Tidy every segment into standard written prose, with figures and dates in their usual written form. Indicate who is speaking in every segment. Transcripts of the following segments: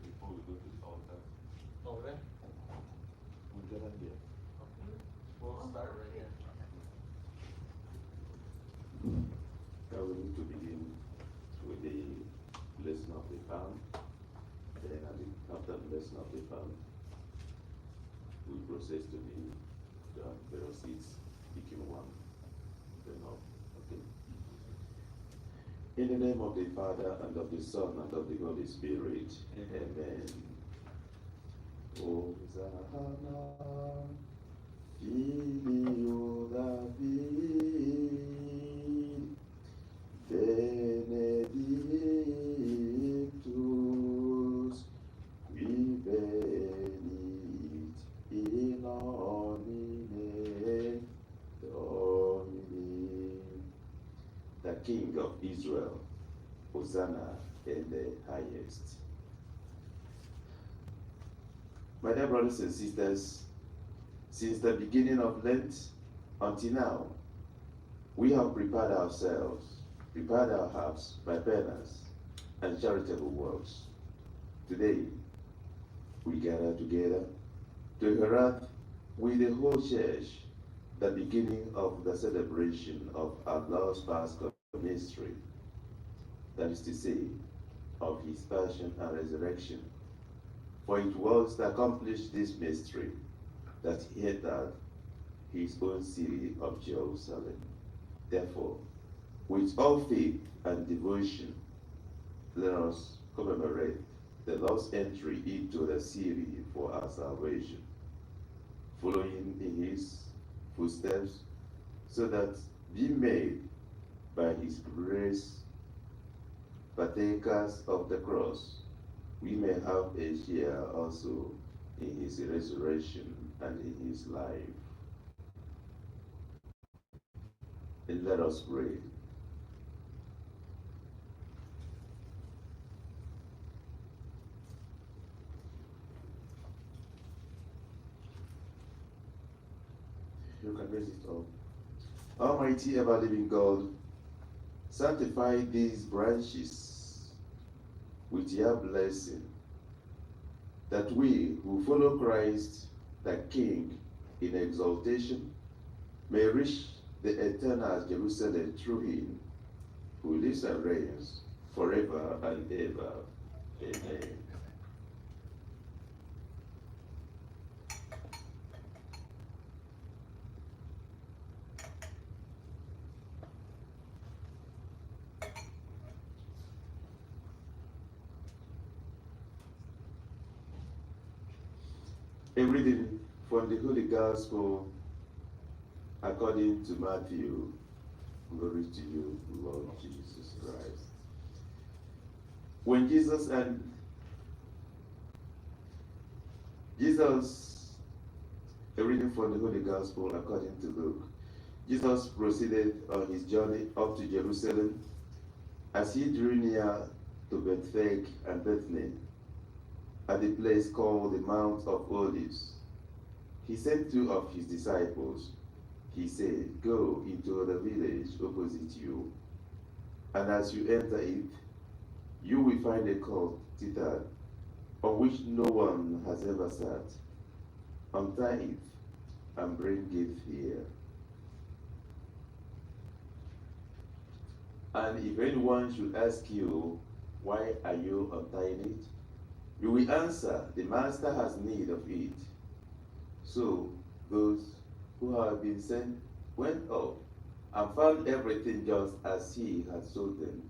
Speaker 1: before we go to the altar.
Speaker 2: Okay.
Speaker 1: We'll gather here.
Speaker 2: Okay. We'll start right here.
Speaker 1: Now we need to begin with the blessing of the palm. Then after the blessing of the palm, we process to the various seeds, picking one, then up. Okay. In the name of the Father, and of the Son, and of the Holy Spirit. Amen. Hosanna, Filio David, Benedictus, qui venit in nomine Domini. The King of Israel, Hosanna in the highest. My dear brothers and sisters, since the beginning of Lent until now, we have prepared ourselves, prepared our hearts by penance and charitable works. Today, we gather together to herald with the whole church the beginning of the celebration of our Lord's Paschal mystery, that is to say, of his passion and resurrection. For it was to accomplish this mystery that he entered his own city of Jerusalem. Therefore, with all faith and devotion, let us commemorate the Lord's entry into the city for our salvation, following in his footsteps, so that being made by his grace partakers of the cross, we may have a share also in his resurrection and in his life. And let us pray. You can raise it up. Almighty ever-living God, sanctify these branches with your blessing, that we who follow Christ the King in exaltation may reach the eternal Jerusalem through him, who lives and reigns forever and ever. Amen. A reading from the Holy Gospel according to Matthew. Glory to you, Lord Jesus Christ. When Jesus, a reading from the Holy Gospel according to Luke. Jesus proceeded on his journey up to Jerusalem. As he drew near to Bethphage and Bethany, at the place called the Mount of Olives, he sent two of his disciples. He said, "Go into the village opposite you, and as you enter it, you will find a colt tethered, on which no one has ever sat. Untie it and bring it here. And if anyone should ask you, 'Why are you untying it?' you will answer, 'The master has need of it.'" So those who had been sent went up and found everything just as he had told them.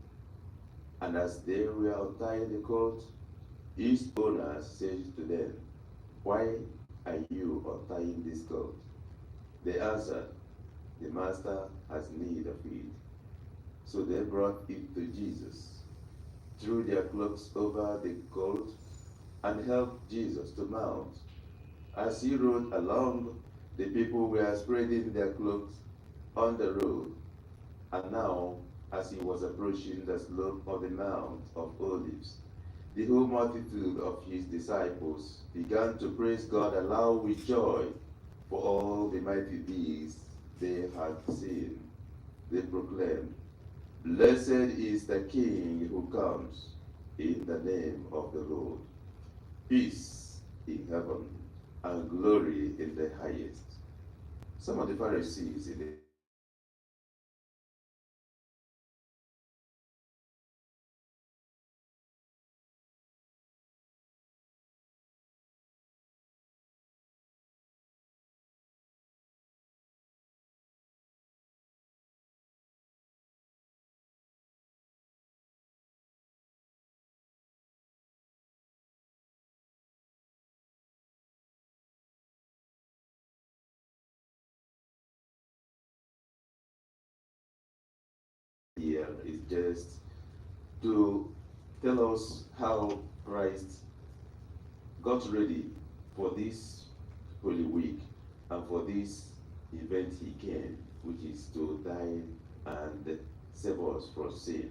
Speaker 1: And as they were untying the colt, his owner said to them, "Why are you untying this colt?" They answered, "The master has need of it." So they brought it to Jesus, threw their cloaks over the colt, and helped Jesus to mount. As he rode along, the people were spreading their cloaks on the road. And now, as he was approaching the slope of the Mount of Olives, the whole multitude of his disciples began to praise God aloud with joy for all the mighty deeds they had seen. They proclaimed, "Blessed is the King who comes in the name of the Lord. peace in heaven, and glory in the highest. Some of the Pharisees in the year is just to tell us how Christ got ready for this Holy Week and for this event he came, which is to die and save us from sin.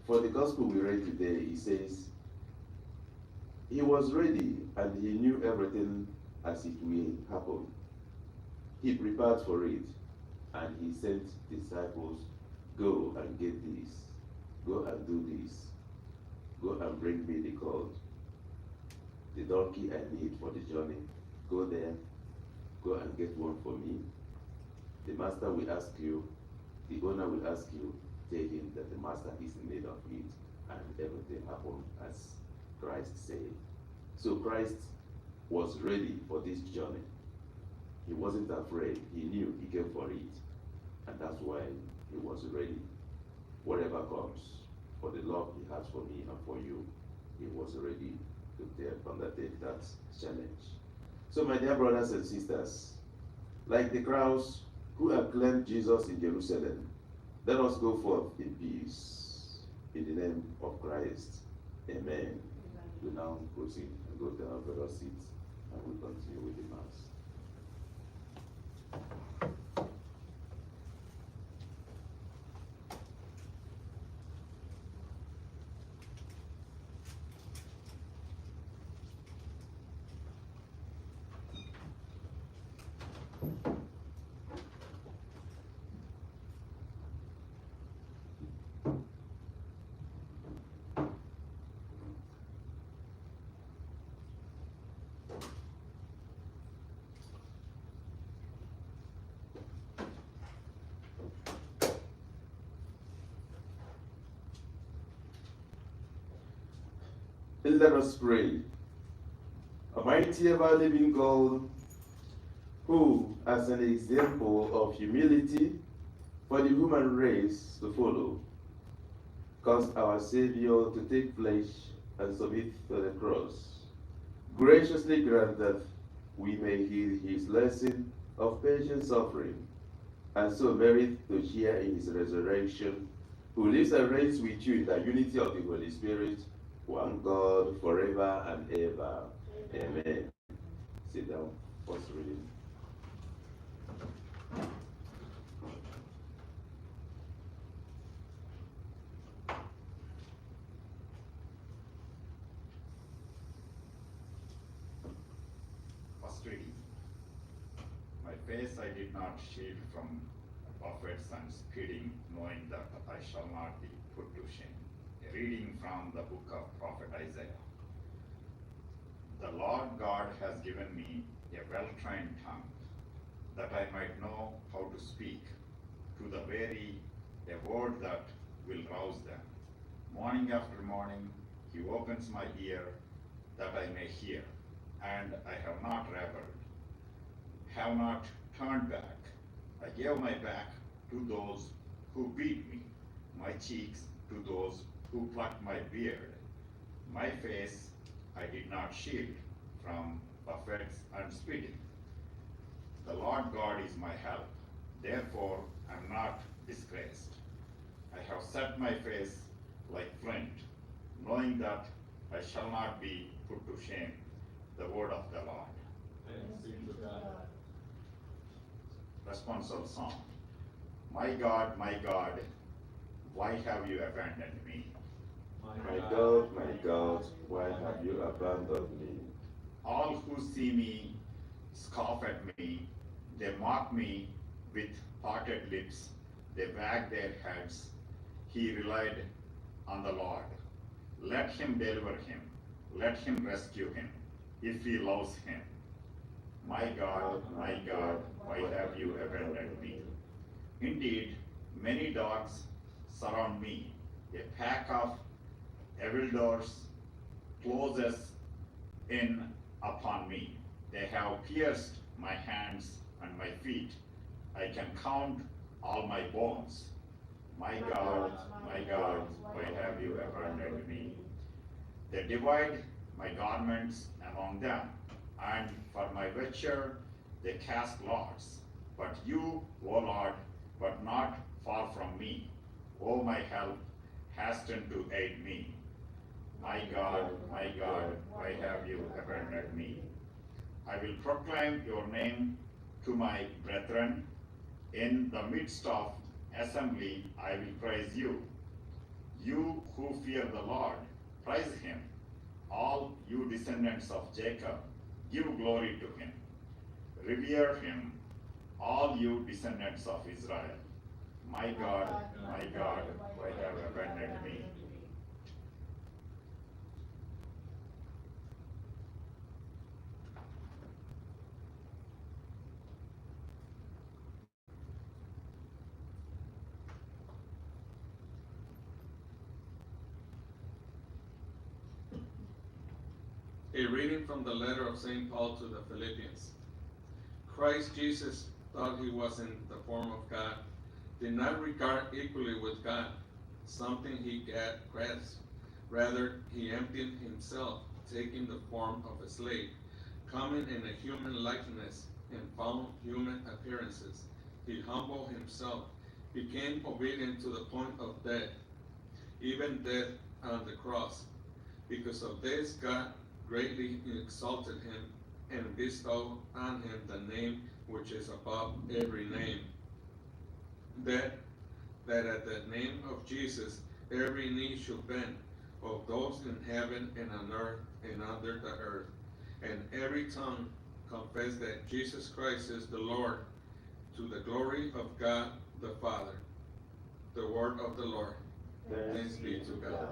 Speaker 1: For the gospel we read today, he says, he was ready and he knew everything as it will happen. He prepared for it and he sent disciples, go and get this, go and do this, go and bring me the colt, the donkey I need for the journey. Go there, go and get one for me. The master will ask you, the owner will ask you, tell him that the master is in need of it, and everything happened as Christ said. So Christ was ready for this journey. He wasn't afraid. He knew he came for it, and that's why he was ready. Whatever comes, for the love he has for me and for you, he was ready to undertake that challenge. So my dear brothers and sisters, like the crowds who acclaimed Jesus in Jerusalem, let us go forth in peace, in the name of Christ. Amen. We now proceed and go to our various seats, and we continue with the Mass. And let us pray. Almighty ever living God, who, as an example of humility for the human race to follow, caused our Savior to take flesh and submit to the cross, graciously grant that we may hear his lesson of patient suffering, and so merit to share in his resurrection, who lives and reigns with you in the unity of the Holy Spirit, one God, forever and ever. Amen. Sit down. First reading.
Speaker 3: First reading. My face I did not shield from buffets and spitting, knowing that I shall not be put to shame. A reading from the book of Prophet Isaiah. The Lord God has given me a well-trained tongue, that I might know how to speak to the weary a word that will rouse them. Morning after morning, he opens my ear that I may hear, and I have not rebelled, have not turned back. I gave my back to those who beat me, my cheeks to those who plucked my beard. My face I did not shield from buffets and spitting. The Lord God is my help, therefore I am not disgraced. I have set my face like flint, knowing that I shall not be put to shame. The word of the Lord.
Speaker 2: Thanks be to God.
Speaker 3: Responsorial Psalm. My God, why have you abandoned me?
Speaker 1: My God, why have you abandoned me?
Speaker 3: All who see me scoff at me. They mock me with parted lips. They wag their heads. He relied on the Lord. Let him deliver him. Let him rescue him, if he loves him. My God, why have you abandoned me? Indeed, many dogs surround me. A pack of evildoers closes in upon me. They have pierced my hands and my feet. I can count all my bones. My God, why have you abandoned me? They divide my garments among them, and for my vesture they cast lots. But you, O Lord, but not far from me. O my help, hasten to aid me. My God, why have you abandoned me? I will proclaim your name to my brethren. In the midst of assembly, I will praise you. You who fear the Lord, praise him. All you descendants of Jacob, give glory to him. Revere him, all you descendants of Israel. My God, why have you abandoned me?
Speaker 2: A reading from the letter of St. Paul to the Philippians. Christ Jesus, though he was in the form of God, did not regard equally with God something he grasped. Rather, he emptied himself, taking the form of a slave, coming in a human likeness, and found human appearances. He humbled himself, became obedient to the point of death, even death on the cross. Because of this, God greatly exalted him and bestowed on him the name which is above every name. That at the name of Jesus every knee should bend, of those in heaven and on earth and under the earth, and every tongue confess that Jesus Christ is the Lord, to the glory of God the Father. The word of the Lord. Thanks be to God.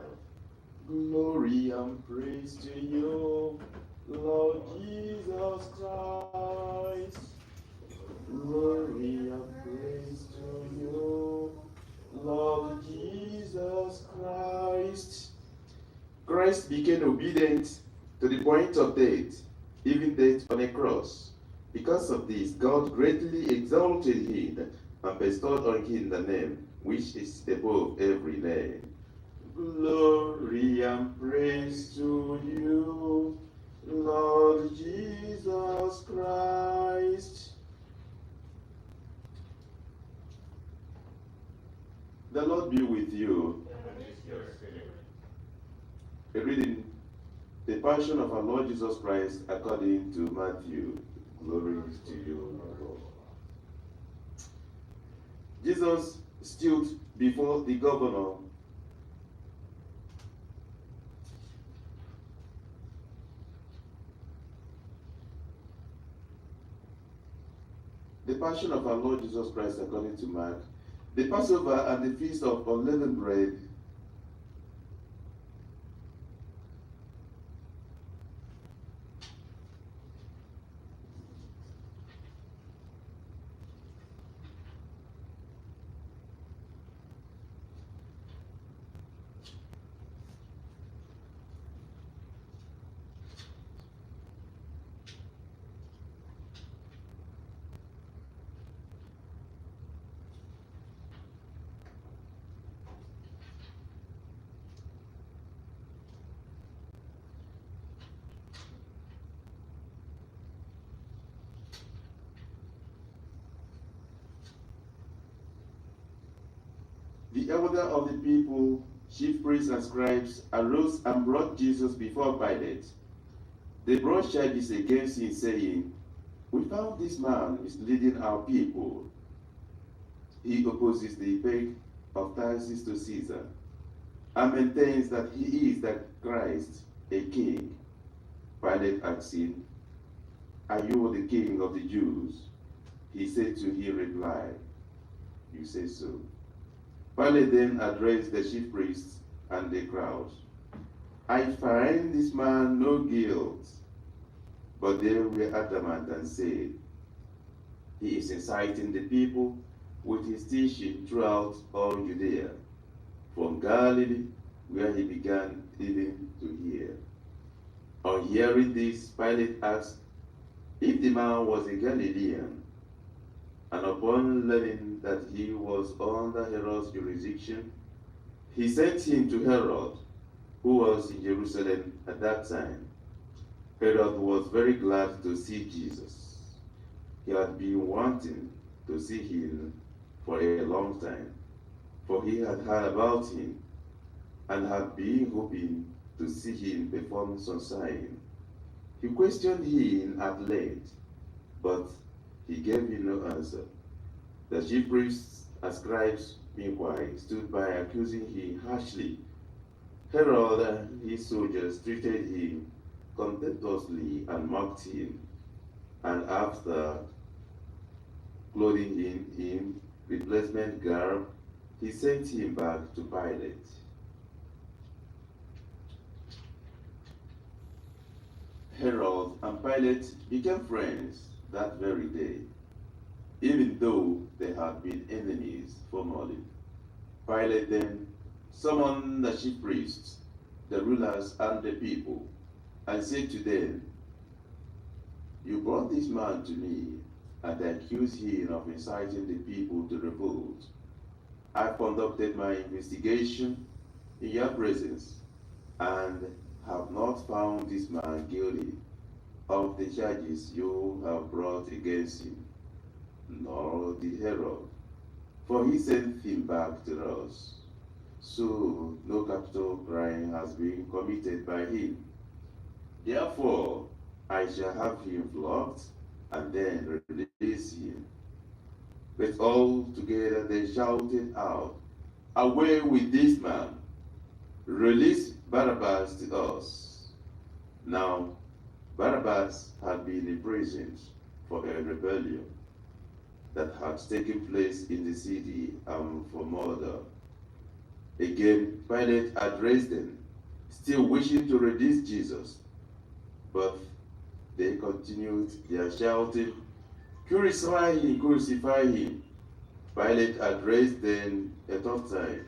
Speaker 1: Glory and praise to you, Lord Jesus Christ. Glory and praise to you, Lord Jesus Christ. Christ became obedient to the point of death, even death on a cross. Because of this, God greatly exalted him and bestowed on him the name which is above every name. Glory and praise to you, Lord Jesus Christ. The Lord be with you. A reading, the Passion of our Lord Jesus Christ according to Matthew. Glory to you, my Lord. Jesus stood before the governor. The Passion of our Lord Jesus Christ according to Mark. The Passover and the Feast of Unleavened Bread. The elder of the people, chief priests and scribes, arose and brought Jesus before Pilate. They brought charges against him, saying, "We found this man misleading our people. He opposes the pay of taxes to Caesar and maintains that he is the Christ, a king." Pilate asked him, "Are you the king of the Jews?" He said to him, reply, "You say so." Pilate then addressed the chief priests and the crowd. I find this man no guilt. But they were adamant and said, he is inciting the people with his teaching throughout all Judea, from Galilee, where he began even to hear. On hearing this, Pilate asked if the man was a Galilean, and upon learning that he was under Herod's jurisdiction, he sent him to Herod, who was in Jerusalem at that time. Herod was very glad to see Jesus. He had been wanting to see him for a long time, for he had heard about him and had been hoping to see him perform some sign. He questioned him at length, but he gave him no answer. The chief priests and scribes, meanwhile, stood by accusing him harshly. Herod and his soldiers treated him contemptuously and mocked him, and after clothing him in replacement garb, he sent him back to Pilate. Herod and Pilate became friends that very day, even though they had been enemies formerly. Pilate then summoned the chief priests, the rulers, and the people, and said to them, "You brought this man to me and accused him of inciting the people to revolt. I conducted my investigation in your presence and have not found this man guilty of the charges you have brought against him, nor did Herod, for he sent him back to us. So no capital crime has been committed by him. Therefore, I shall have him flogged and then release him." But all together they shouted out, "Away with this man! Release Barabbas to us." Now, Barabbas had been imprisoned for a rebellion that had taken place in the city and for murder. Again, Pilate addressed them, still wishing to release Jesus, but they continued their shouting, "Crucify him, crucify him." Pilate addressed them a third time,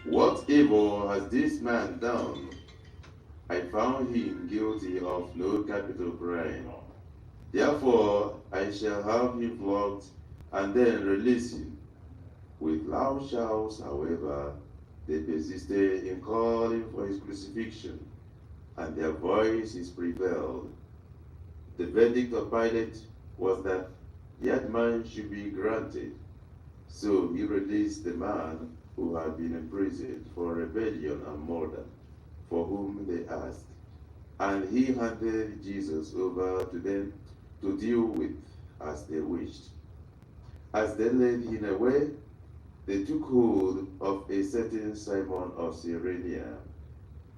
Speaker 1: "What evil has this man done? I found him guilty of no capital crime. Therefore, I shall have him flogged and then release him." With loud shouts, however, they persisted in calling for his crucifixion, and their voices prevailed. The verdict of Pilate was that that man should be granted. So he released the man who had been imprisoned for rebellion and murder, for whom they asked, and he handed Jesus over to them to deal with as they wished. As they led him away, they took hold of a certain Simon of Cyrene,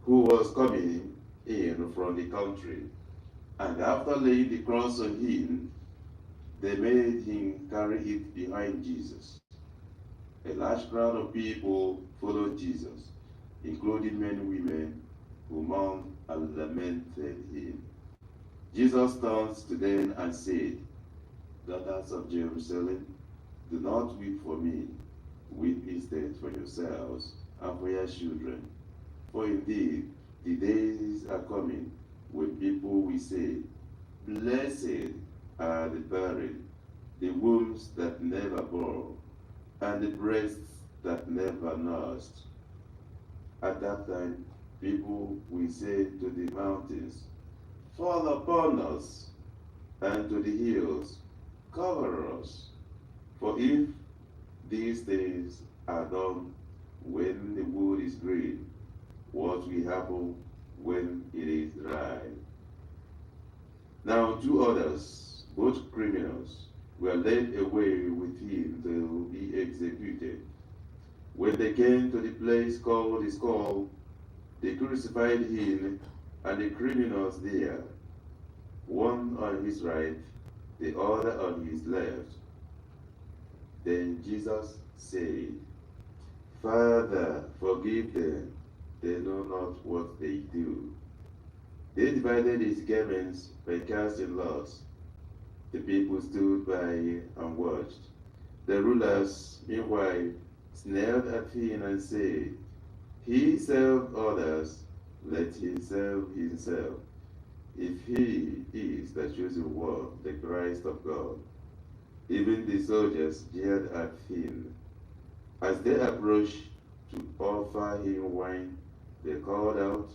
Speaker 1: who was coming in from the country, and after laying the cross on him, they made him carry it behind Jesus. A large crowd of people followed Jesus, including men and women who mourned and lamented him. Jesus turned to them and said, "Daughters of Jerusalem, do not weep for me. Weep instead for yourselves and for your children. For indeed, the days are coming when people will say, 'Blessed are the barren, the wombs that never bore, and the breasts that never nursed.' At that time, people will say to the mountains, 'Fall upon us,' and to the hills, 'Cover us.' For if these things are done when the wood is green, what will happen when it is dry?" Now 2 others, both criminals, were led away with him to be executed. When they came to the place called the Skull, they crucified him and the criminals there, one on his right, the other on his left. Then Jesus said, "Father, forgive them, they know not what they do. They divided his garments by casting lots. The people stood by and watched. The rulers, meanwhile, sneered at him and said, He served others, let him serve himself, if he is the chosen one, the Christ of God. Even the soldiers jeered at him. As they approached to offer him wine, they called out,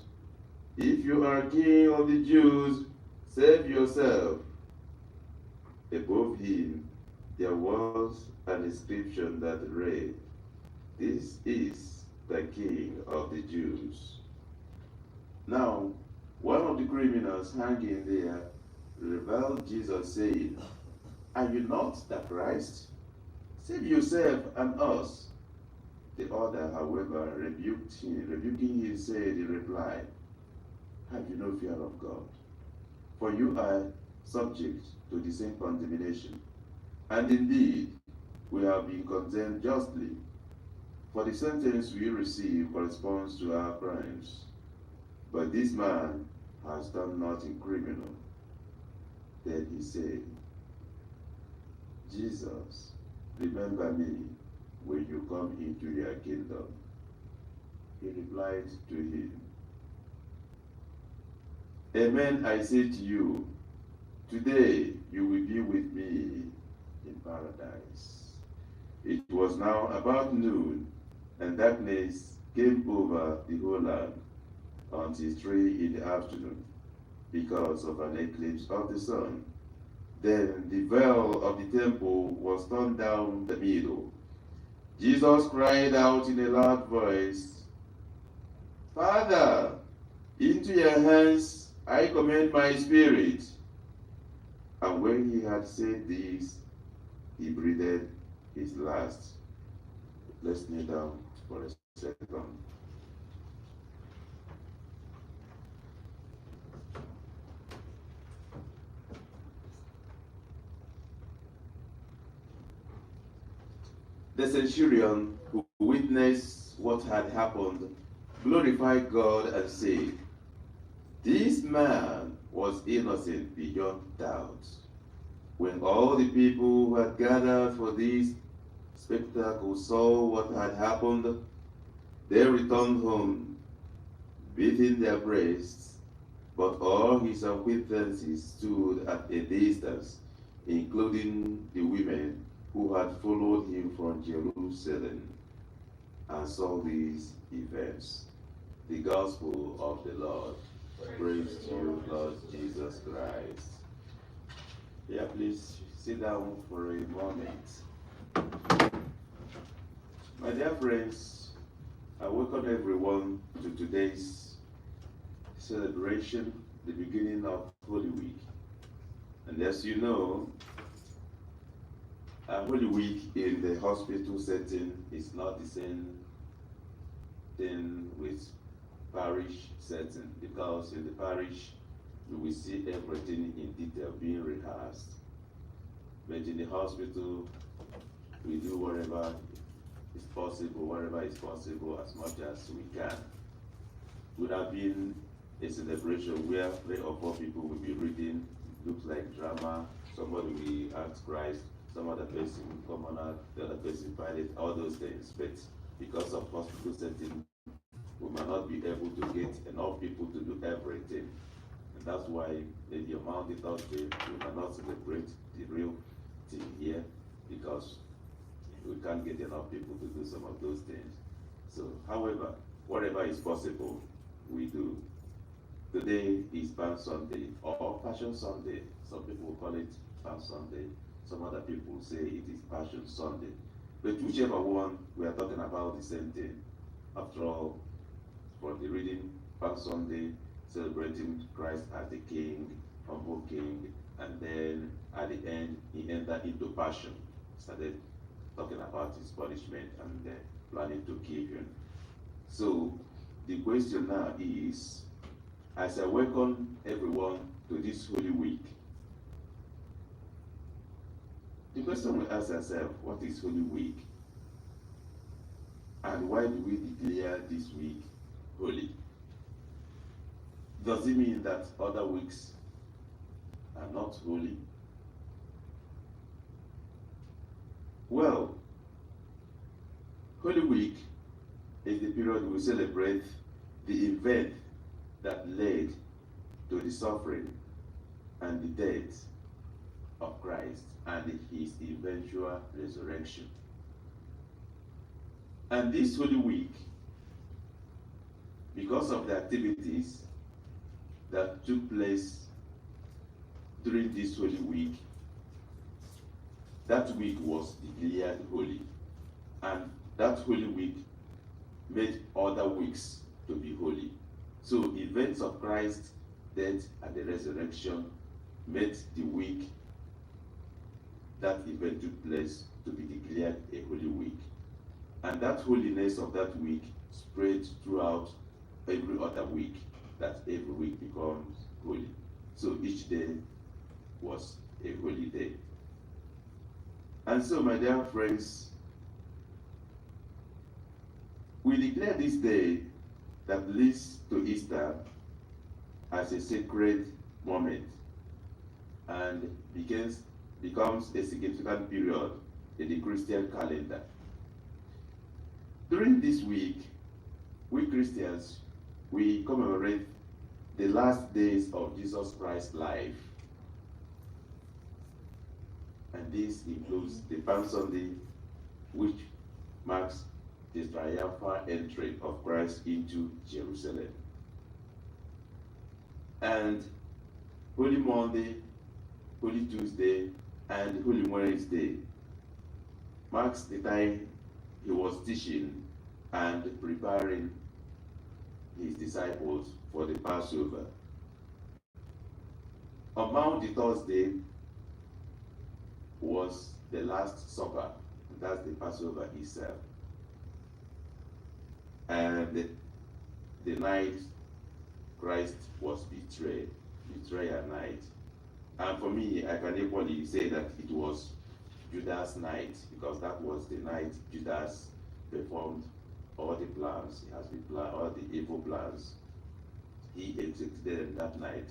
Speaker 1: If you are king of the Jews, save yourself. Above him there was an inscription that read, This is the King of the Jews. Now, one of the criminals hanging there reviled Jesus, saying, Are you not the Christ? Save yourself and us. The other, however, rebuking him, said in reply, Have you no fear of God? For you are subject to the same condemnation. And indeed, we have been condemned justly, for the sentence we receive corresponds to our crimes. But this man has done nothing criminal. Then he said, Jesus, remember me when you come into your kingdom. He replied to him, Amen, I say to you, today you will be with me in paradise. It was now about noon, and darkness came over the whole land until 3 in the afternoon, because of an eclipse of the sun. Then the veil of the temple was torn down the middle. Jesus cried out in a loud voice, Father, into your hands I commend my spirit. And when he had said this, he breathed his last. Let's kneel down for a second. The centurion who witnessed what had happened glorified God and said, This man was innocent beyond doubt. When all the people who had gathered for this spectacle saw what had happened, they returned home, beating their breasts. But all his acquaintances stood at a distance, including the women who had followed him from Jerusalem and saw these events. The Gospel of the Lord. Praise to you, Lord Jesus Christ. Yeah, please sit down for a moment. My dear friends, I welcome everyone to today's celebration, the beginning of Holy Week. And as you know, Holy Week in the hospital setting is not the same thing with parish setting, because in the parish you will see everything in detail being rehearsed. But in the hospital, we do whatever is possible, as much as we can. Would have been a celebration where 3 or 4 people will be reading, looks like drama, somebody will ask Christ, some other person will come on out, the other person pilot, all those things. But because of hospital setting, we might not be able to get enough people to do everything. And that's why the amount is out there, we cannot celebrate the real thing here, because we can't get enough people to do some of those things. So, however, whatever is possible, we do. Today is Palm Sunday or Passion Sunday. Some people will call it Palm Sunday. Some other people say it is Passion Sunday. But whichever one, we are talking about the same thing. After all, for the reading, Palm Sunday, celebrating Christ as the King, humble King, and then at the end, he entered into Passion, started talking about his punishment and planning to kill him. So the question now is, as I welcome everyone to this Holy Week, the question we ask ourselves, what is Holy Week? And why do we declare this week holy. Does it mean that other weeks are not holy? Well, Holy Week is the period we celebrate the event that led to the suffering and the death of Christ and his eventual resurrection. And this Holy Week, because of the activities that took place during this Holy Week, that week was declared holy. And that Holy Week made other weeks to be holy. So events of Christ's death and the resurrection made the week that event took place to be declared a holy week. And that holiness of that week spread throughout every other week, that every week becomes holy. So each day was a holy day. And so, my dear friends, we declare this day that leads to Easter as a sacred moment and becomes a significant period in the Christian calendar. During this week, we Christians, we commemorate the last days of Jesus Christ's life. And this includes the Palm Sunday, which marks the triumphal entry of Christ into Jerusalem. And Holy Monday, Holy Tuesday, and Holy Wednesday marks the time he was teaching and preparing his disciples for the Passover. On Maundy Thursday was the Last Supper, and that's the Passover itself. And the night Christ was betrayed, betrayal night. And for me, I can equally say that it was Judas' night, because that was the night Judas performed all the plans. He has been planned, all the evil plans. He executed them that night,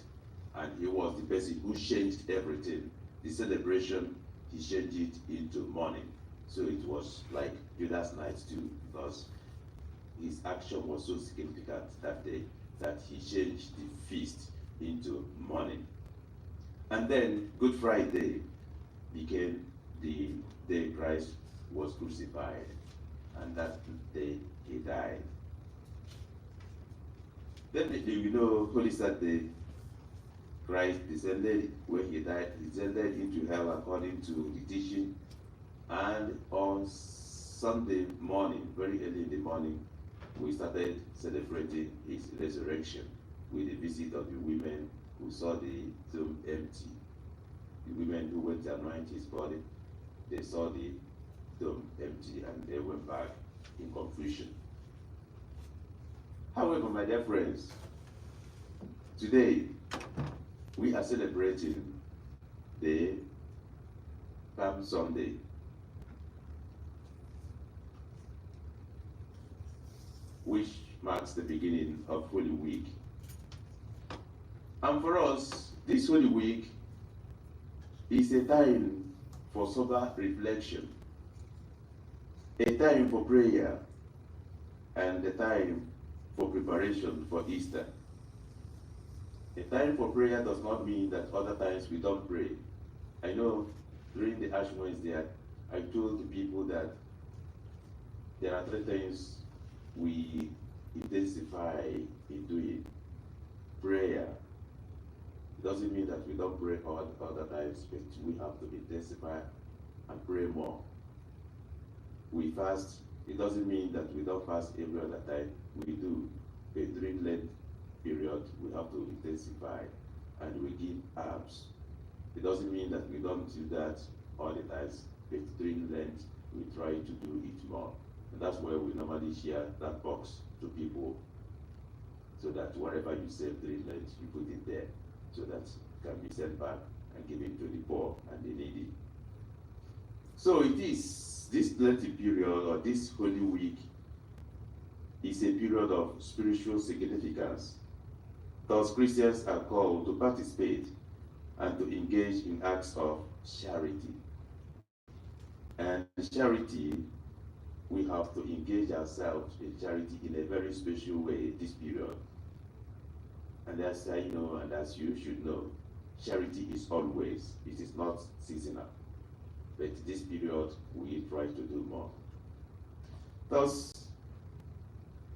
Speaker 1: and he was the person who changed everything. The celebration, he changed it into mourning. So it was like Judas' night too, because his action was so significant that day that he changed the feast into mourning. And then Good Friday became the day Christ was crucified, and that day he died. Then you know, Holy Saturday, Christ descended, when he died, he descended into hell according to the teaching. And on Sunday morning, very early in the morning, we started celebrating his resurrection with the visit of the women who saw the tomb empty. The women who went to anoint his body, they saw the tomb empty and they went back in confusion. However, my dear friends, today we are celebrating the Palm Sunday. Which marks the beginning of Holy Week. And for us, this Holy Week is a time for sober reflection, a time for prayer, and a time for preparation for Easter. A time for prayer does not mean that other times we don't pray. I know during the Ash Wednesday, I told the people that there are 3 things we intensify in doing. Prayer. It doesn't mean that we don't pray all other times, but we have to intensify and pray more. We fast. It doesn't mean that we don't fast every other time. We do. But during Lent period, we have to intensify and we give alms. It doesn't mean that we don't do that all the times, but during Lent, we try to do it more. And that's why we normally share that box to people, so that whatever you save during Lent, you put it there, so that it can be sent back and given to the poor and the needy. So it is this Lenten period, or this Holy Week, is a period of spiritual significance. Thus, Christians are called to participate and to engage in acts of charity. And charity, we have to engage ourselves in charity in a very special way this period. And as I know, and as you should know, charity is always, it is not seasonal. But this period, we try to do more. Thus,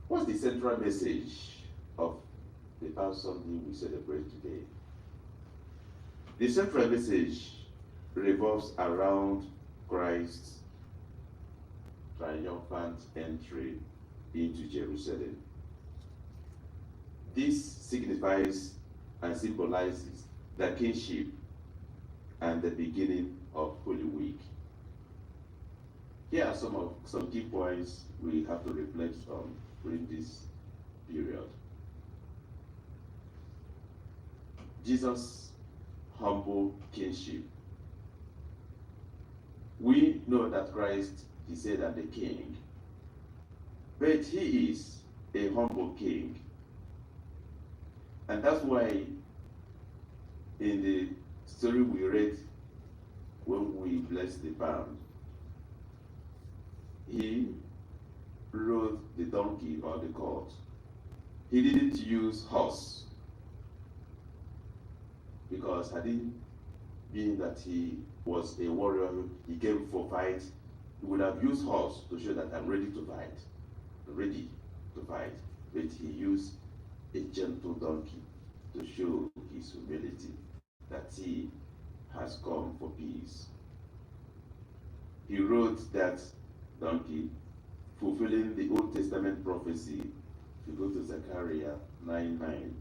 Speaker 1: what's the central message of the Palm Sunday we celebrate today? The central message revolves around Christ's triumphant entry into Jerusalem. This signifies and symbolizes the kingship and the beginning of Holy Week. Here are some key points we have to reflect on during this period. Jesus' humble kingship. We know that Christ is said as the king, but he is a humble king. And that's why in the story we read when we blessed the palm, he rode the donkey or the colt. He didn't use horse, because had it been that he was a warrior, he came for fight, he would have used horse to show that I'm ready to fight, but he used a gentle donkey to show his humility, that he has come for peace. He rode that donkey, fulfilling the Old Testament prophecy. If you go to Zechariah 9:9,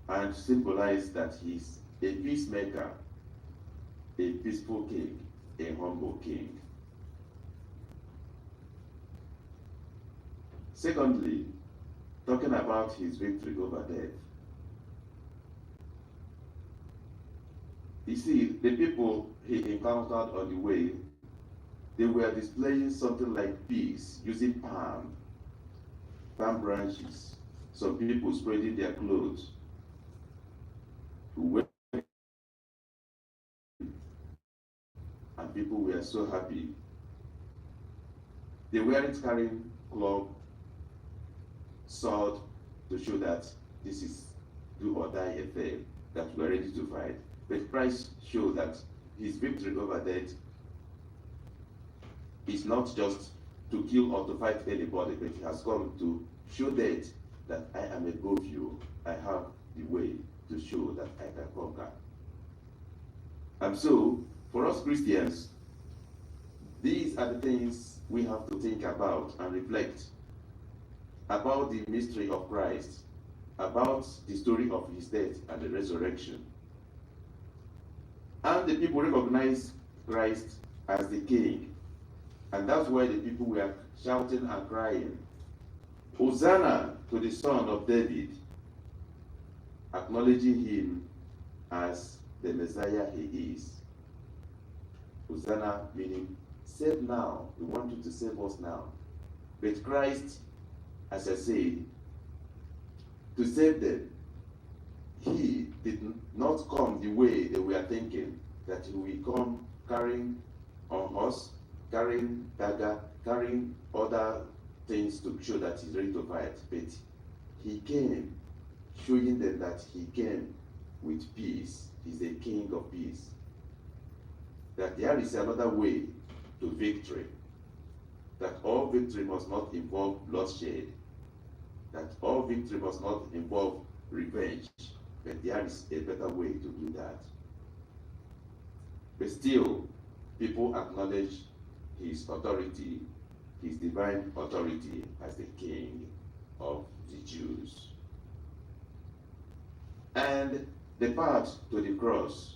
Speaker 1: and symbolize that he's a peacemaker, a peaceful king, a humble king. Secondly, talking about his victory over death. You see, the people he encountered on the way, they were displaying something like peace using palm branches. Some people spreading their clothes. And people were so happy. They weren't carrying club, sword to show that this is do or die affair, that we're ready to fight. But Christ showed that his victory over death is not just to kill or to fight anybody, but he has come to show death that I am above you. I have the way to show that I can conquer. And so, for us Christians, these are the things we have to think about and reflect about the mystery of Christ, about the story of his death and the resurrection. And the people recognize Christ as the king. And that's why the people were shouting and crying, Hosanna to the Son of David, acknowledging him as the Messiah he is. Hosanna meaning, save now. We want you to save us now. But Christ, as I said, to save them, he did not come the way they were thinking, that he will come carrying on horse, carrying dagger, carrying other things to show that he's ready to fight. But he came showing them that he came with peace. He's a king of peace. That there is another way to victory. That all victory must not involve bloodshed. That all victory must not involve revenge. But there is a better way to do that. But still, people acknowledge his authority, his divine authority as the king of the Jews. And the path to the cross.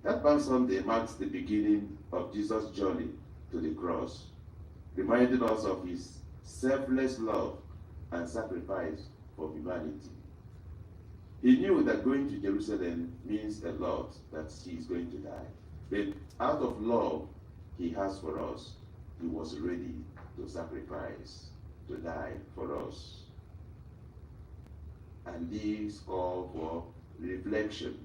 Speaker 1: That Palm Sunday marks the beginning of Jesus' journey to the cross, reminding us of his selfless love and sacrifice for humanity. He knew that going to Jerusalem means a lot, that he is going to die. But out of love he has for us, he was ready to sacrifice. to die for us. And these call for reflection.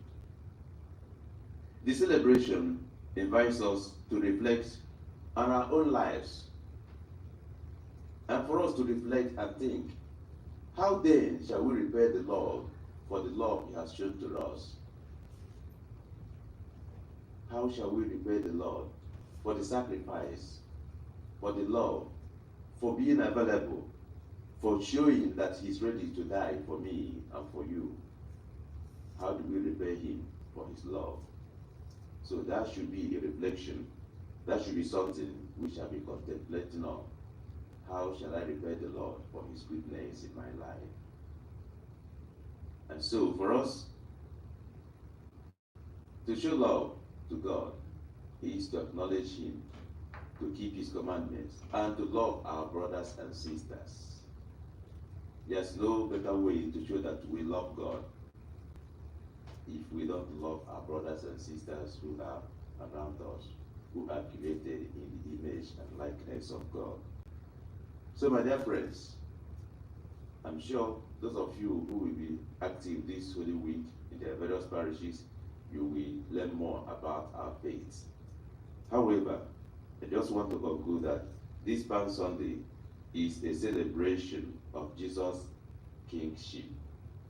Speaker 1: The celebration invites us to reflect on our own lives, and for us to reflect and think, how then shall we repay the Lord for the love he has shown to us? How shall we repay the Lord for the sacrifice, for the love, for being available, for showing that he's ready to die for me and for you? How do we repay him for his love? So that should be a reflection. That should be something we shall be contemplating on. How shall I repay the Lord for his goodness in my life? And so for us to show love to God is to acknowledge him, to keep his commandments, and to love our brothers and sisters. There's no better way to show that we love God if we don't love our brothers and sisters who are around us, who are created in the image and likeness of God. So my dear friends, I'm sure those of you who will be active this Holy Week in their various parishes, you will learn more about our faith. However, I just want to conclude that this Palm Sunday is a celebration of Jesus' kingship,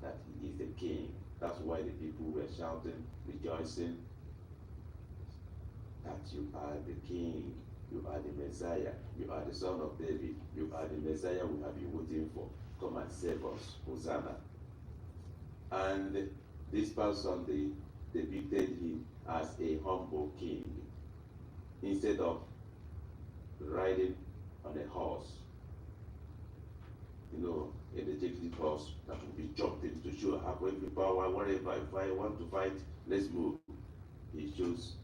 Speaker 1: that he is the king. That's why the people were shouting, rejoicing, that you are the king, you are the Messiah, you are the Son of David, you are the Messiah we have been waiting for. Come and save us, Hosanna. And this Palm Sunday depicted him as a humble king. Instead of riding on a horse, a legitimate horse that will be jumped in to show how every power, whatever, if I want to fight, let's move. He chose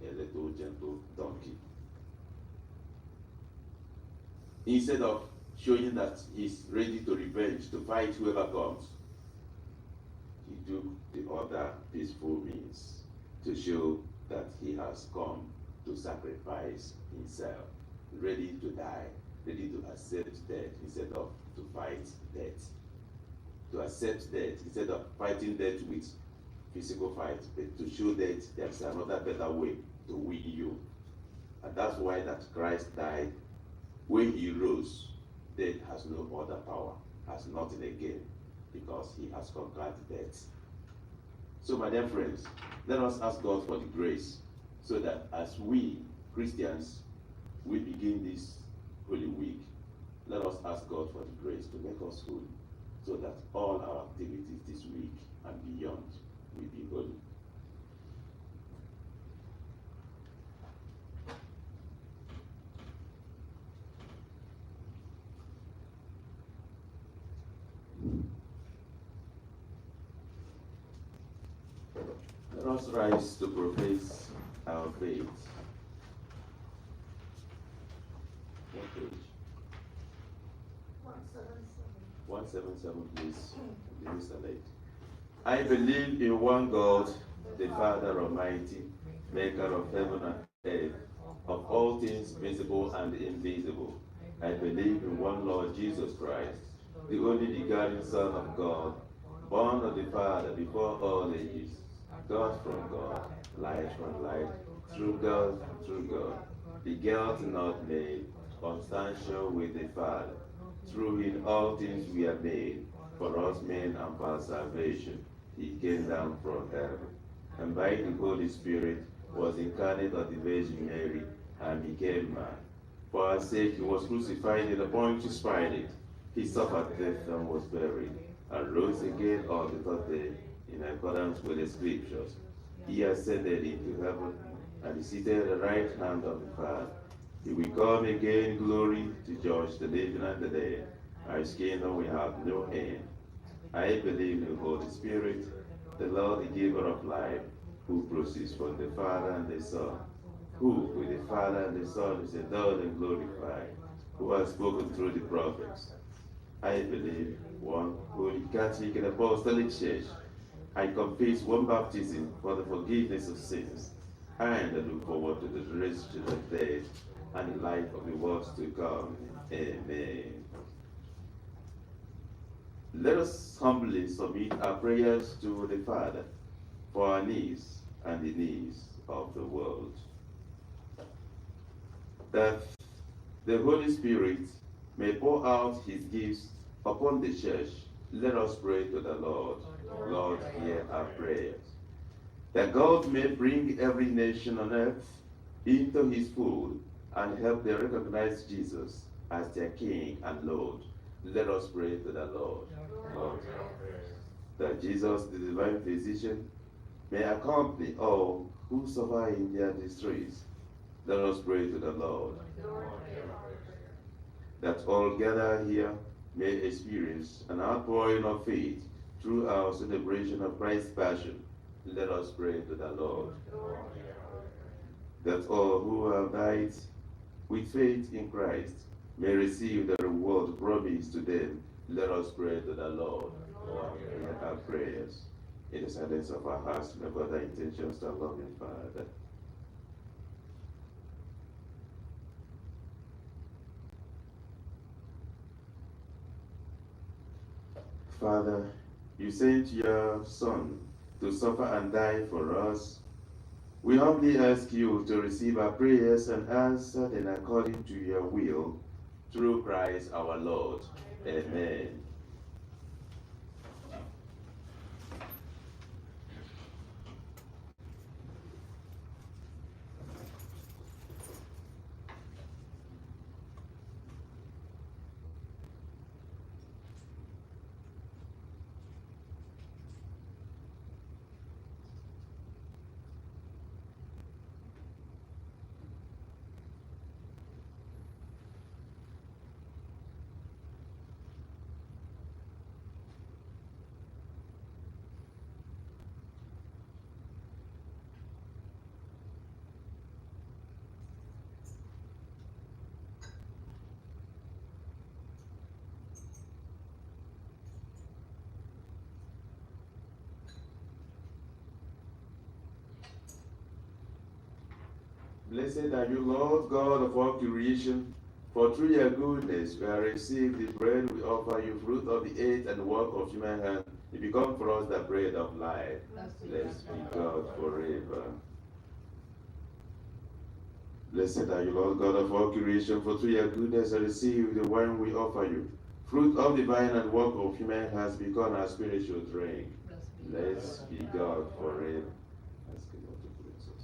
Speaker 1: a little gentle donkey. Instead of showing that he's ready to revenge, to fight whoever comes, he took the other peaceful means to show that he has come to sacrifice himself, ready to die, ready to accept death instead of to fight death. To accept death instead of fighting death with physical fight, but to show that there's another better way to win you. And that's why that Christ died. When he rose, death has no other power, has nothing again, because he has conquered death. So my dear friends, let us ask God for the grace, so that as we Christians, we begin this Holy Week, let us ask God for the grace to make us holy, so that all our activities this week and beyond will be holy. Let us rise to profess our faith. What page? 177, please. Mr. Lake. I believe in one God, the Father Almighty, maker of heaven and earth, of all things visible and invisible. I believe in one Lord Jesus Christ, the only begotten Son of God, born of the Father before all ages, God from God, light from light, through God and through God, begotten not made, consubstantial with the Father. Through him all things were made, for us men and for our salvation. He came down from heaven, and by the Holy Spirit was incarnate of the Virgin Mary, and became man. For our sake he was crucified in the Pontius Pilate. He suffered death and was buried, and rose again on the third day, in accordance with the Scriptures. He ascended into heaven, and is seated at the right hand of the Father. He will come again in glory to judge the living and the dead. His kingdom will have no end. I believe in the Holy Spirit, the Lord, the giver of life, who proceeds from the Father and the Son, who with the Father and the Son is adored and glorified, who has spoken through the prophets. I believe one Holy Catholic and Apostolic Church. I confess one baptism for the forgiveness of sins, and I look forward to the resurrection of the dead and the life of the world to come. Amen. Let us humbly submit our prayers to the Father for our needs and the needs of the world. That the Holy Spirit may pour out his gifts upon the church. Let us pray to the Lord. Lord, hear our prayers. That God may bring every nation on earth into his fold and help them recognize Jesus as their King and Lord. Let us pray to the Lord. Lord, that Jesus, the divine physician, may accompany all who suffer in their distress. Let us pray to the Lord. That all gathered here may experience an outpouring of faith through our celebration of Christ's Passion. Let us pray to the Lord. That all who have died with faith in Christ may receive the reward promised to them. Let us pray to the Lord. Hear our prayers. In the silence of our hearts, my brother intentions to our loving Father. Father, you sent your Son to suffer and die for us. We humbly ask you to receive our prayers and answer them according to your will, through Christ our Lord. Amen. Blessed are you, Lord God of all creation, for through your goodness we have received the bread we offer you, fruit of the earth and work of human hand. It become for us the bread of life. Blessed be God forever. Blessed are you, Lord God of all creation, for through your goodness we receive the wine we offer you. Fruit of the vine and work of human hands become our spiritual drink. Blessed be God forever. Ask the Lord to bless us.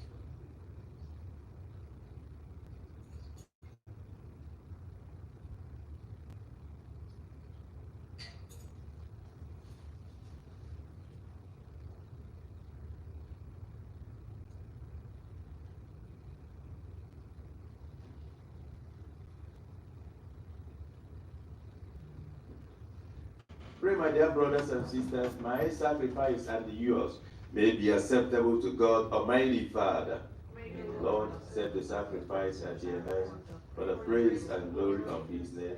Speaker 1: Pray, my dear brothers and sisters, my sacrifice and yours may be acceptable to God, Almighty Father. Lord, set the sacrifice at your hand for the praise and glory of his name,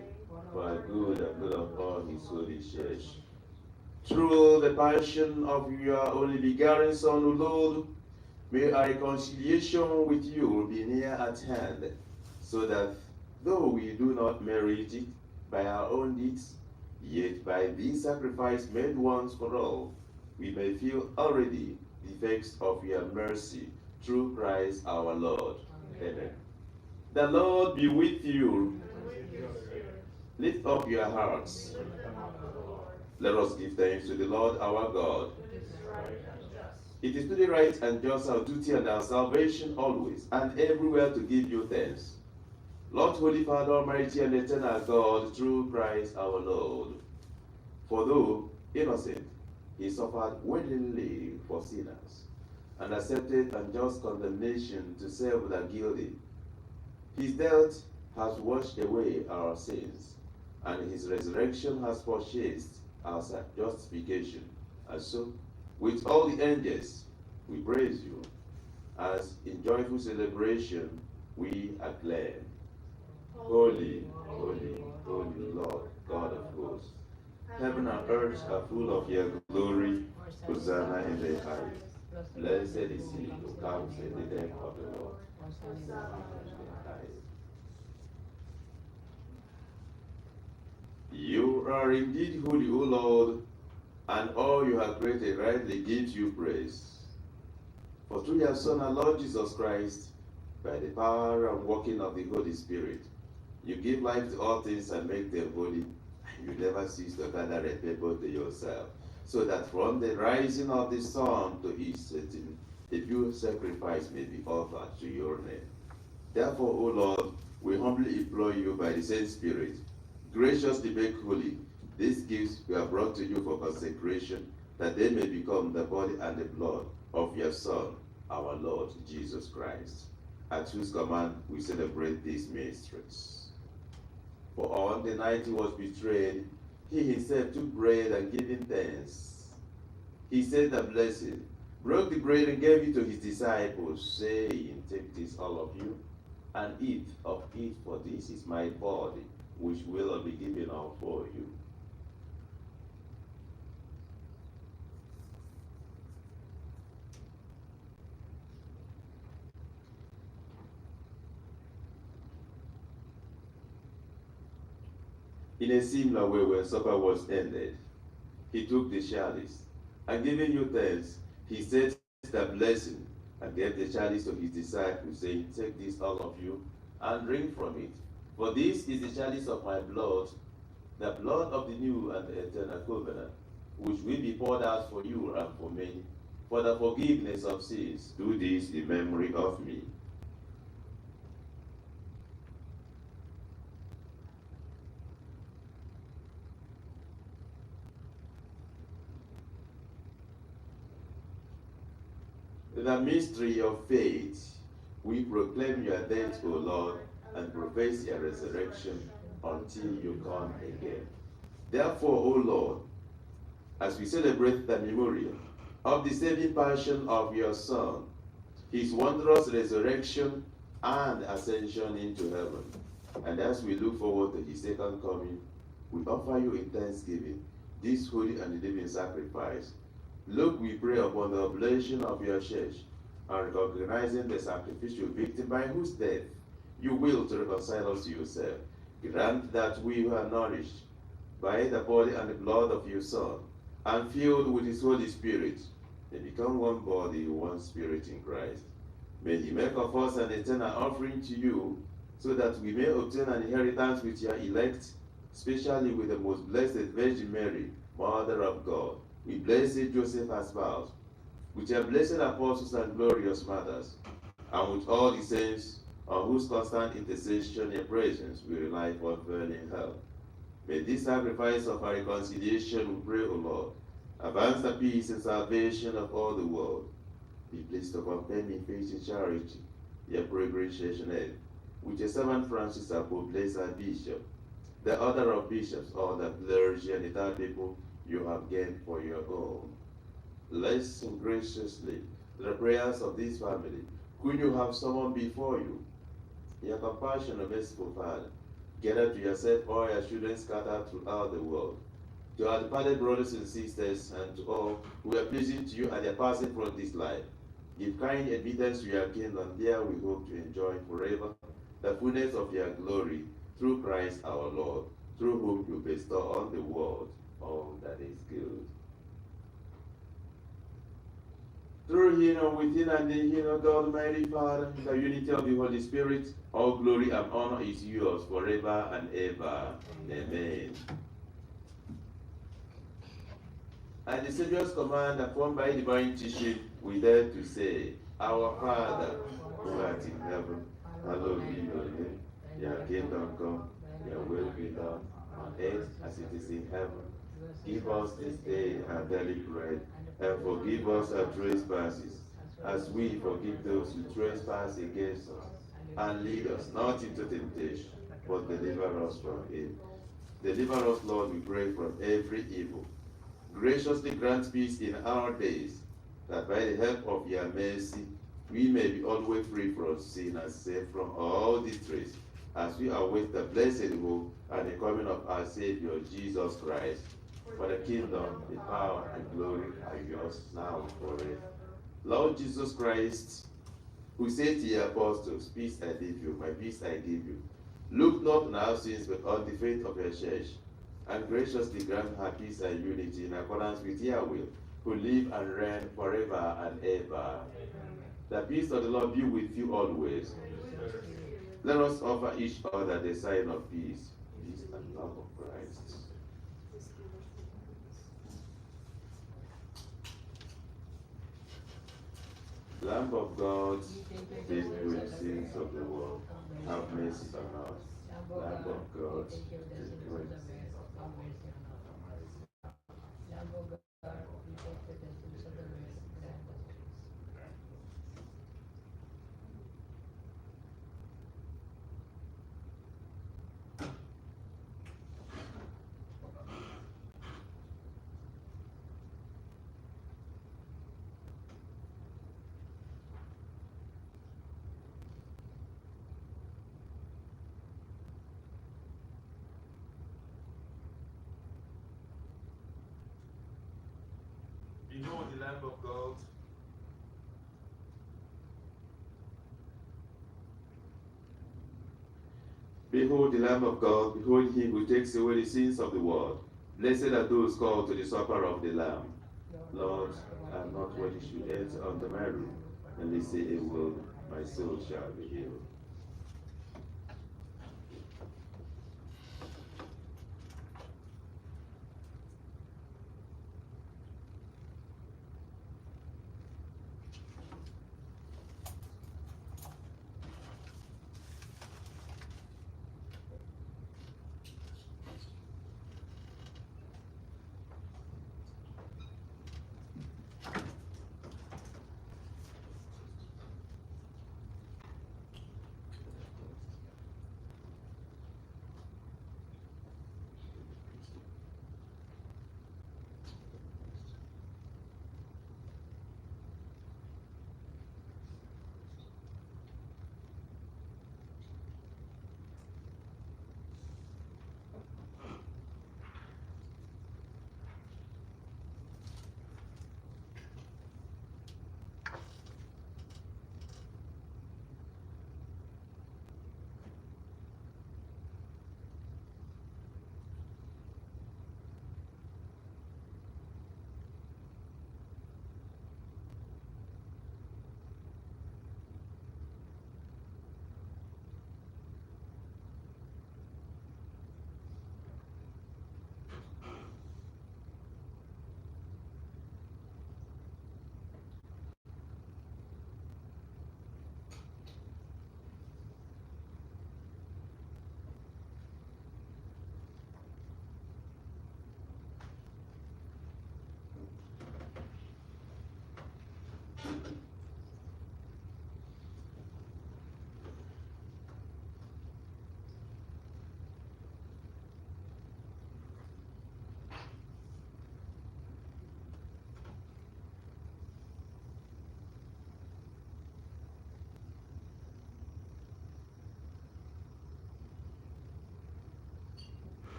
Speaker 1: for the good and good of all his holy church. Through the passion of your only begotten Son, O Lord, may our reconciliation with you be near at hand, so that though we do not merit it by our own deeds, yet by this sacrifice made once for all, we may feel already the effects of your mercy through Christ our Lord. Amen. The Lord be with you. Lift up your hearts. Let us give thanks to the Lord our God. It is to the right and just our duty and our salvation always and everywhere to give you thanks. Lord, Holy Father, Almighty and eternal God, through Christ our Lord. For though innocent, he suffered willingly for sinners, and accepted unjust condemnation to save the guilty. His death has washed away our sins, and his resurrection has purchased our justification. And so, with all the angels, we praise you, as in joyful celebration we acclaim. Holy, holy, holy Lord, God of hosts. Heaven and earth are full of your glory. Hosanna in the highest. Blessed is he who comes in the name of the Lord. Hosanna in the highest. You You are indeed holy, O Lord, and all you have created rightly gives you praise. For through your Son, our Lord Jesus Christ, by the power and working of the Holy Spirit, you give life to all things and make them holy. You never cease to gather a people to yourself, so that from the rising of the sun to its setting, a pure sacrifice may be offered to your name. Therefore, O Lord, we humbly implore you by the same Spirit, graciously make holy these gifts we have brought to you for consecration, that they may become the body and the blood of your Son, our Lord Jesus Christ, at whose command we celebrate these mysteries. For on the night he was betrayed, he himself took bread and giving thanks, he said the blessing, broke the bread and gave it to his disciples, saying, "Take this, all of you, and eat of it, for this is my body, which will be given up for you." In a similar way, when supper was ended, he took the chalice, and giving you thanks, he said the blessing, and gave the chalice to his disciples, saying, "Take this, all of you, and drink from it. For this is the chalice of my blood, the blood of the new and eternal covenant, which will be poured out for you and for many, for the forgiveness of sins. Do this in memory of me." The mystery of faith, we proclaim your death, O Lord, and profess your resurrection until you come again. Therefore, O Lord, as we celebrate the memorial of the saving passion of your Son, his wondrous resurrection and ascension into heaven, and as we look forward to his second coming, we offer you in thanksgiving this holy and living sacrifice. Look, we pray, upon the oblation of your church, and recognizing the sacrificial victim by whose death you will to reconcile us to yourself. Grant that we who are nourished by the body and the blood of your Son, and filled with his Holy Spirit, may become one body, one spirit in Christ. May he make of us an eternal offering to you, so that we may obtain an inheritance with your elect, especially with the most blessed Virgin Mary, Mother of God, with blessed Joseph as spouse, with your blessed apostles and glorious martyrs, and with all the saints on whose constant intercession and presence we rely for burning hell. May this sacrifice of our reconciliation, we pray, O Lord, advance the peace and salvation of all the world. Be pleased to confirm in faith and charity your congregation aid, with your servant Francis, our Pope, blessed Bishop, the order of bishops, all the clergy and entire people you have gained for your own. Listen graciously to the prayers of this family, whom you have summoned before you. Your compassion, O merciful Father, gather to yourself all your children scattered throughout the world. To our departed brothers and sisters, and to all who are pleasing to you at their passing from this life, give kind admittance to your kingdom. There we hope to enjoy forever the fullness of your glory, through Christ our Lord, through whom you bestow on the world all that is good. Through him, and with him, and in him, O God Almighty Father, in the unity of the Holy Spirit, all glory and honor is yours forever and ever. Amen. At the Savior's command, informed by divine teaching, we dare to say, "Our Father, who art in heaven, hallowed be your name. Your kingdom come, your will be done, on earth as it is in heaven. Give us this day our daily bread, and forgive us our trespasses, as we forgive those who trespass against us. And lead us not into temptation, but deliver us from evil." Deliver us, Lord, we pray, from every evil. Graciously grant peace in our days, that by the help of your mercy, we may be always free from sin and safe from all distress, as we await the blessed hope and the coming of our Savior, Jesus Christ. For the kingdom, the power, and glory are yours now and forever. Lord Jesus Christ, who said to your apostles, "Peace I leave you, my peace I give you," look not on our sins, but on the faith of your church, and graciously grant her peace and unity in accordance with your will, who live and reign forever and ever. The peace of the Lord be with you always. Let us offer each other the sign of peace. Peace and love of Christ. Lamb of God, take away the sins of the world. Have mercy on us. Lamb of God, take away the sins of the world.
Speaker 4: Lamb of God, you take away the sins of the world, grant us peace.
Speaker 5: Behold the Lamb of God.
Speaker 1: Behold the Lamb of God, behold him who takes away the sins of the world. Blessed are those called to the supper of the Lamb. Lord, I am not worthy to enter under my roof, and they say a word, my soul shall be healed.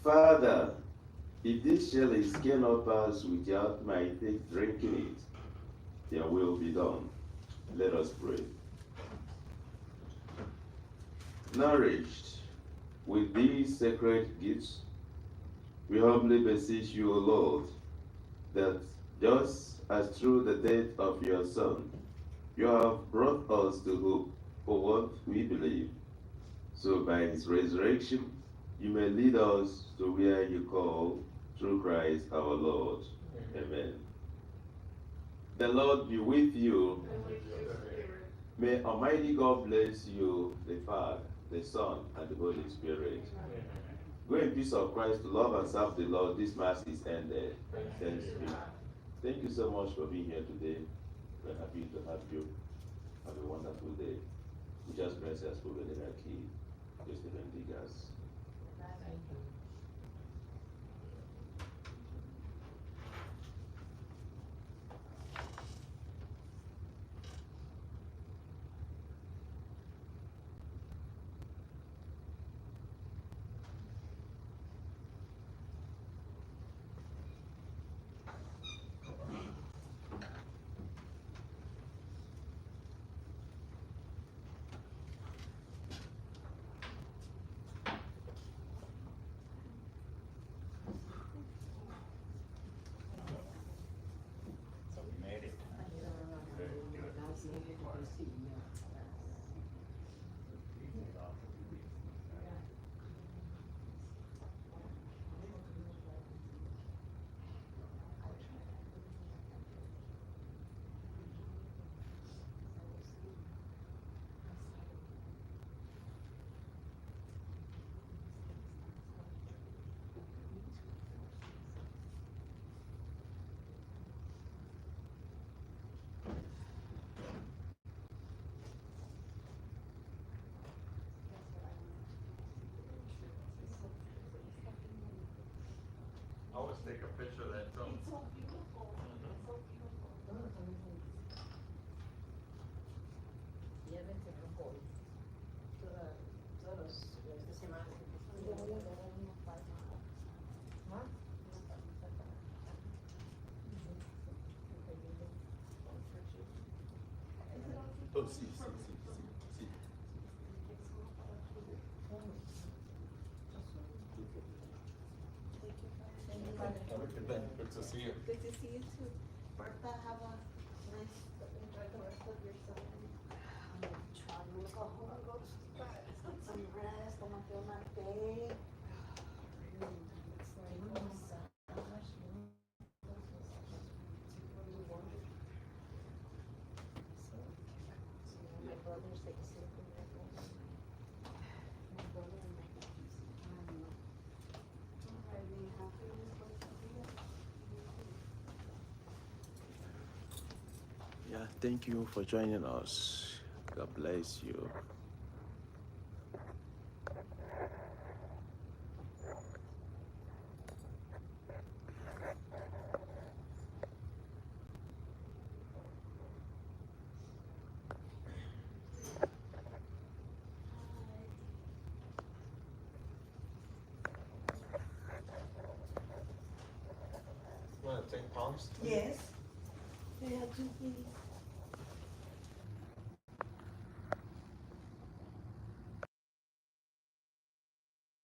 Speaker 1: Father, if this chalice cannot pass without my drinking it, your will be done. Let us pray. Nourished with these sacred gifts, we humbly beseech you, O Lord, that just as through the death of your Son, you have brought us to hope for what we believe, so by his resurrection, you may lead us to where you call through Christ our Lord. Amen. The Lord be with you. May Almighty God bless you, the Father, the Son, and the Holy Spirit. Go in peace of Christ to love and serve the Lord. This Mass is ended. Thanks be. Thank you so much for being here today. We're happy to have you. Have a wonderful day. Muchas gracias por venir aquí. Dios te bendiga.
Speaker 4: Thank you.
Speaker 2: Always take a picture of that film.
Speaker 4: It's so beautiful. It's so beautiful. Y a veces no voy. Todos esta semana. Yo voy a ver una palma. ¿Ah? Una palmita para acá.
Speaker 1: Oh, sí, sí, sí, sí, sí.
Speaker 2: Have a good day. Good to see you.
Speaker 5: Good to see you too. Bertha, have a nice, enjoy the rest of your summer.
Speaker 4: I'm trying to go home and go to bed. Get some rest. I'm gonna feel my day. It's like massage, you know. It's really wonderful. So my brother's like sleeping at home. My brother and my nephews. I don't know.
Speaker 5: Are you happy with what you do?
Speaker 1: Yeah, thank you for joining us. God bless you.
Speaker 2: Want to take palms?
Speaker 5: Yes. Yeah, do please.